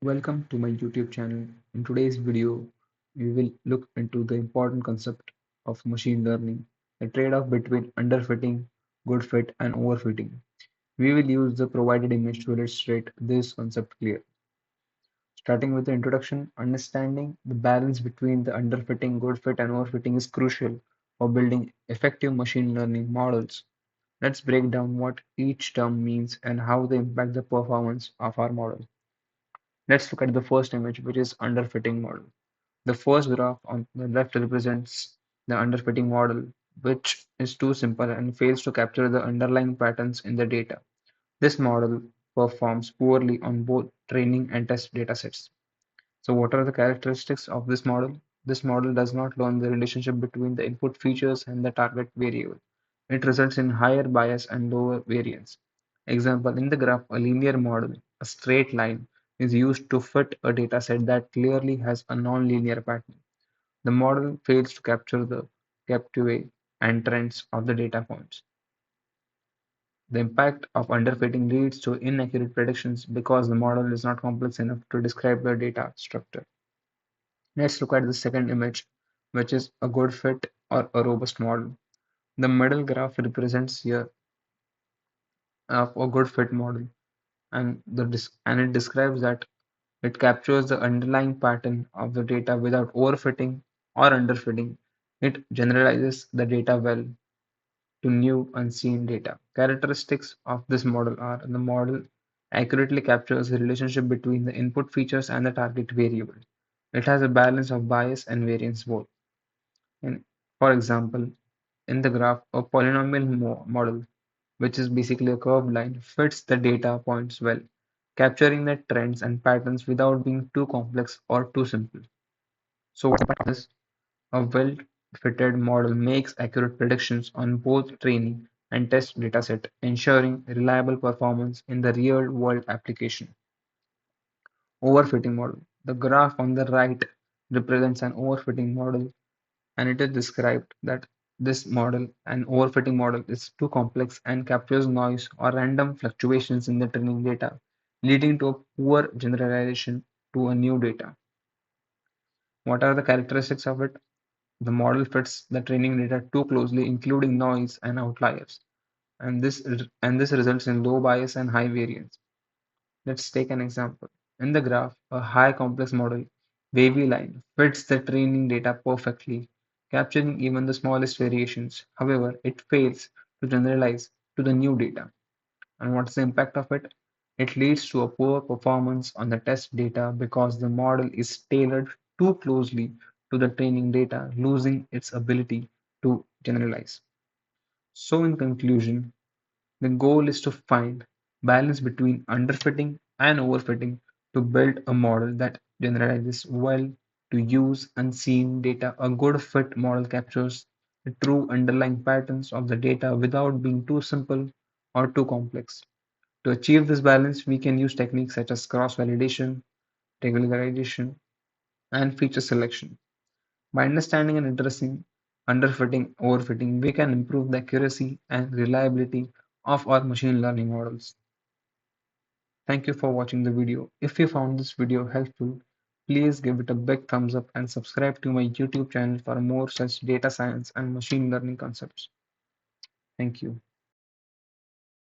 Welcome to my YouTube channel. In today's video, we will look into the important concept of machine learning, the trade-off between underfitting, good fit, and overfitting. We will use the provided image to illustrate this concept clear. Starting with the introduction, understanding the balance between the underfitting, good fit, and overfitting is crucial for building effective machine learning models. Let's break down what each term means and how they impact the performance of our model. Let's look at the first image, which is underfitting model. The first graph on the left represents the underfitting model, which is too simple and fails to capture the underlying patterns in the data. This model performs poorly on both training and test datasets. So, what are the characteristics of this model? This model does not learn the relationship between the input features and the target variable. It results in higher bias and lower variance. Example, in the graph, a linear model, a straight line, is used to fit a dataset that clearly has a non-linear pattern. The model fails to capture the captivate and trends of the data points. The impact of underfitting leads to inaccurate predictions because the model is not complex enough to describe the data structure. Let's look at the second image, which is a good fit or a robust model. The middle graph represents here a good fit model, and it describes that it captures the underlying pattern of the data without overfitting or underfitting. It generalizes the data well to new unseen data. Characteristics of this model are the model accurately captures the relationship between the input features and the target variable. It has a balance of bias and variance both. In, for example, in the graph, a polynomial model, which is basically a curved line, fits the data points well, capturing the trends and patterns without being too complex or too simple. So, what about this? A well-fitted model makes accurate predictions on both training and test dataset, ensuring reliable performance in the real-world application. Overfitting model. The graph on the right represents an overfitting model, and it is described that this model, an overfitting model, is too complex and captures noise or random fluctuations in the training data, leading to a poor generalization to a new data. What are the characteristics of it? The model fits the training data too closely, including noise and outliers, and this results in low bias and high variance. Let's take an example. In the graph, a high complex model, wavy line, fits the training data perfectly, capturing even the smallest variations. However, it fails to generalize to the new data. And what's the impact of it? It leads to a poor performance on the test data because the model is tailored too closely to the training data, losing its ability to generalize. So, in conclusion, the goal is to find balance between underfitting and overfitting to build a model that generalizes well to use unseen data. A good fit model captures the true underlying patterns of the data without being too simple or too complex. To achieve this balance, we can use techniques such as cross-validation, regularization, and feature selection. By understanding and addressing underfitting, overfitting, we can improve the accuracy and reliability of our machine learning models. Thank you for watching the video. If you found this video helpful, please give it a big thumbs up and subscribe to my YouTube channel for more such data science and machine learning concepts. Thank you.